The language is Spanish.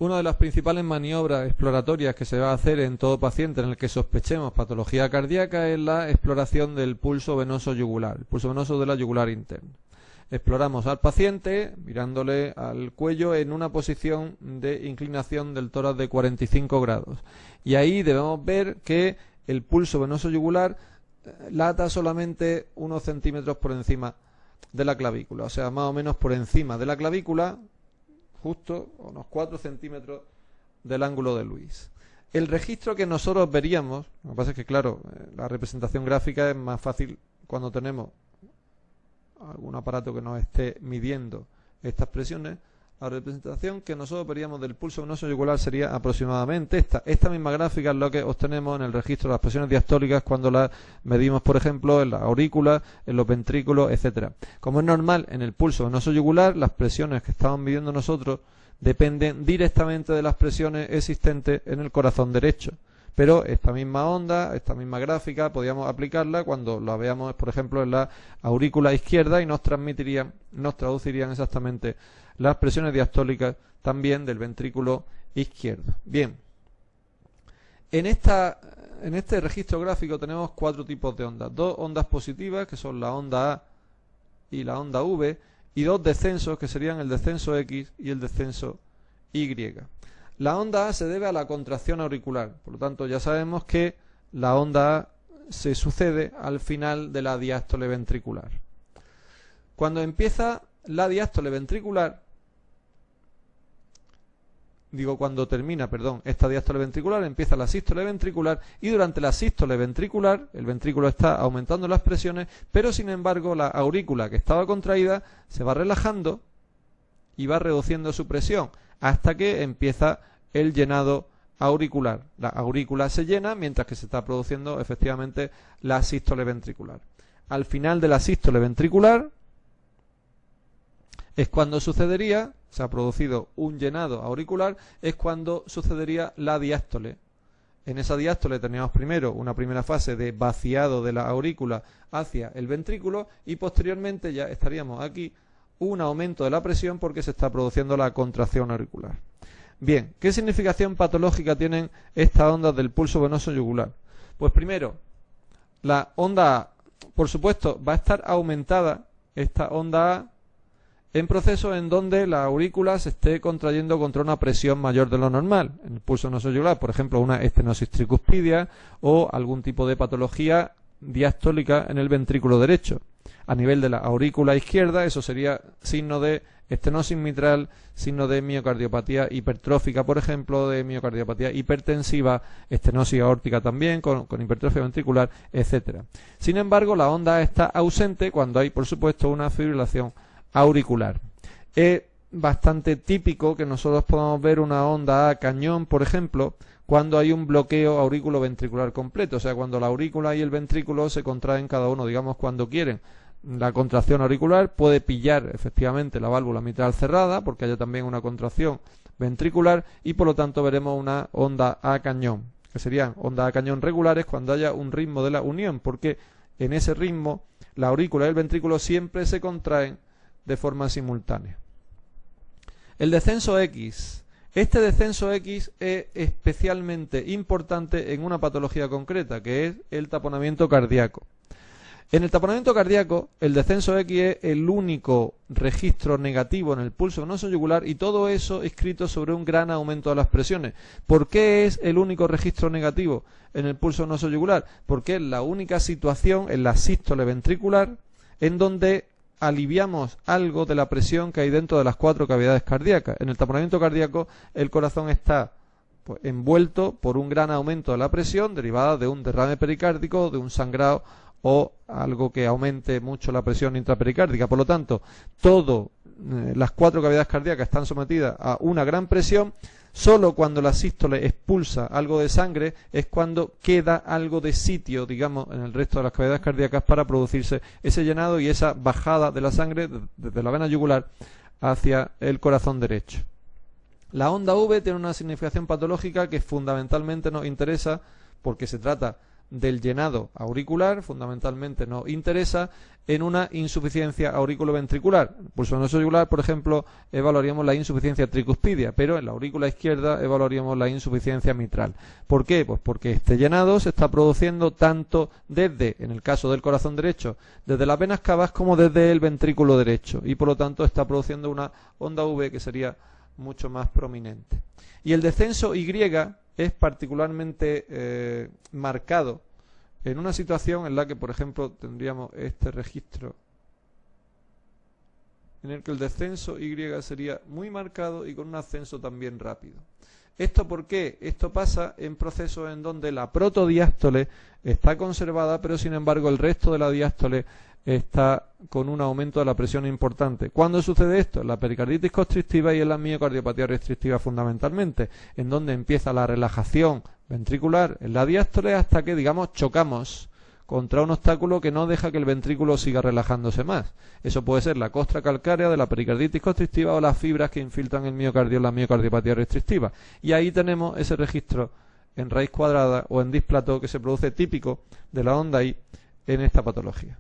Una de las principales maniobras exploratorias que se va a hacer en todo paciente en el que sospechemos patología cardíaca es la exploración del pulso venoso yugular, el pulso venoso de la yugular interna. Exploramos al paciente mirándole al cuello en una posición de inclinación del tórax de 45 grados. Y ahí debemos ver que el pulso venoso yugular lata solamente unos centímetros por encima de la clavícula, o sea, más o menos por encima de la clavícula, justo unos 4 centímetros del ángulo de Luis. El registro que nosotros veríamos, lo que pasa es que claro, la representación gráfica es más fácil cuando tenemos algún aparato que nos esté midiendo estas presiones. La representación que nosotros veríamos del pulso venoso yugular sería aproximadamente esta. Esta misma gráfica es lo que obtenemos en el registro de las presiones diastólicas cuando las medimos, por ejemplo, en la aurícula, en los ventrículos, etcétera. Como es normal, en el pulso venoso yugular, las presiones que estamos midiendo nosotros dependen directamente de las presiones existentes en el corazón derecho. Pero esta misma onda, esta misma gráfica, podríamos aplicarla cuando la veamos, por ejemplo, en la aurícula izquierda y nos traducirían exactamente las presiones diastólicas también del ventrículo izquierdo. Bien, en este registro gráfico tenemos 4 tipos de ondas. 2 ondas positivas, que son la onda A y la onda V, y 2 descensos, que serían el descenso X y el descenso Y. La onda A se debe a la contracción auricular, por lo tanto ya sabemos que la onda A se sucede al final de la diástole ventricular. Cuando empieza la diástole ventricular, cuando termina, esta diástole ventricular, empieza la sístole ventricular, y durante la sístole ventricular el ventrículo está aumentando las presiones, pero sin embargo la aurícula que estaba contraída se va relajando y va reduciendo su presión hasta que empieza el llenado auricular. La aurícula se llena mientras que se está produciendo efectivamente la sístole ventricular. Al final de la sístole ventricular es cuando sucedería, se ha producido un llenado auricular, es cuando sucedería la diástole. En esa diástole teníamos primero una primera fase de vaciado de la aurícula hacia el ventrículo y posteriormente ya estaríamos aquí un aumento de la presión porque se está produciendo la contracción auricular. Bien, ¿qué significación patológica tienen estas ondas del pulso venoso yugular? Pues primero, la onda A, por supuesto, va a estar aumentada esta onda A en procesos en donde la aurícula se esté contrayendo contra una presión mayor de lo normal. En el pulso venoso yugular, por ejemplo, una estenosis tricuspidia o algún tipo de patología diastólica en el ventrículo derecho. A nivel de la aurícula izquierda, eso sería signo de estenosis mitral, signo de miocardiopatía hipertrófica, por ejemplo, de miocardiopatía hipertensiva, estenosis aórtica también, con hipertrofia ventricular, etcétera. Sin embargo, la onda A está ausente cuando hay, por supuesto, una fibrilación auricular. Es bastante típico que nosotros podamos ver una onda A cañón, por ejemplo, cuando hay un bloqueo aurículo-ventricular completo, o sea, cuando la aurícula y el ventrículo se contraen cada uno, cuando quieren. La contracción auricular puede pillar efectivamente la válvula mitral cerrada porque haya también una contracción ventricular y por lo tanto veremos una onda A cañón, que serían ondas A cañón regulares cuando haya un ritmo de la unión, porque en ese ritmo la aurícula y el ventrículo siempre se contraen de forma simultánea. El descenso X. Este descenso X es especialmente importante en una patología concreta, que es el taponamiento cardíaco. En el taponamiento cardíaco, el descenso X es el único registro negativo en el pulso venoso yugular y todo eso escrito sobre un gran aumento de las presiones. ¿Por qué es el único registro negativo en el pulso venoso yugular? Porque es la única situación en la sístole ventricular en donde aliviamos algo de la presión que hay dentro de las 4 cavidades cardíacas. En el taponamiento cardíaco, el corazón está envuelto por un gran aumento de la presión derivada de un derrame pericárdico, de un sangrado o algo que aumente mucho la presión intrapericárdica. Por lo tanto, las 4 cavidades cardíacas están sometidas a una gran presión. Solo cuando la sístole expulsa algo de sangre es cuando queda algo de sitio, en el resto de las cavidades cardíacas para producirse ese llenado y esa bajada de la sangre desde la vena yugular hacia el corazón derecho. La onda V tiene una significación patológica que fundamentalmente nos interesa porque se trata del llenado auricular, fundamentalmente nos interesa, en una insuficiencia auriculoventricular. En el pulso venoso yugular, por ejemplo, evaluaríamos la insuficiencia tricuspidia, pero en la aurícula izquierda evaluaríamos la insuficiencia mitral. ¿Por qué? Pues porque este llenado se está produciendo tanto desde, en el caso del corazón derecho, desde las venas cavas como desde el ventrículo derecho, y por lo tanto está produciendo una onda V que sería mucho más prominente. Y el descenso Y es particularmente marcado en una situación en la que, por ejemplo, tendríamos este registro en el que el descenso Y sería muy marcado y con un ascenso también rápido. ¿Esto por qué? Esto pasa en procesos en donde la protodiástole está conservada, pero sin embargo el resto de la diástole está con un aumento de la presión importante. ¿Cuándo sucede esto? En la pericarditis constrictiva y en la miocardiopatía restrictiva fundamentalmente, en donde empieza la relajación ventricular en la diástole hasta que, digamos, chocamos contra un obstáculo que no deja que el ventrículo siga relajándose más. Eso puede ser la costra calcárea de la pericarditis constrictiva o las fibras que infiltran el miocardio en la miocardiopatía restrictiva. Y ahí tenemos ese registro en raíz cuadrada o en displató que se produce típico de la onda I en esta patología.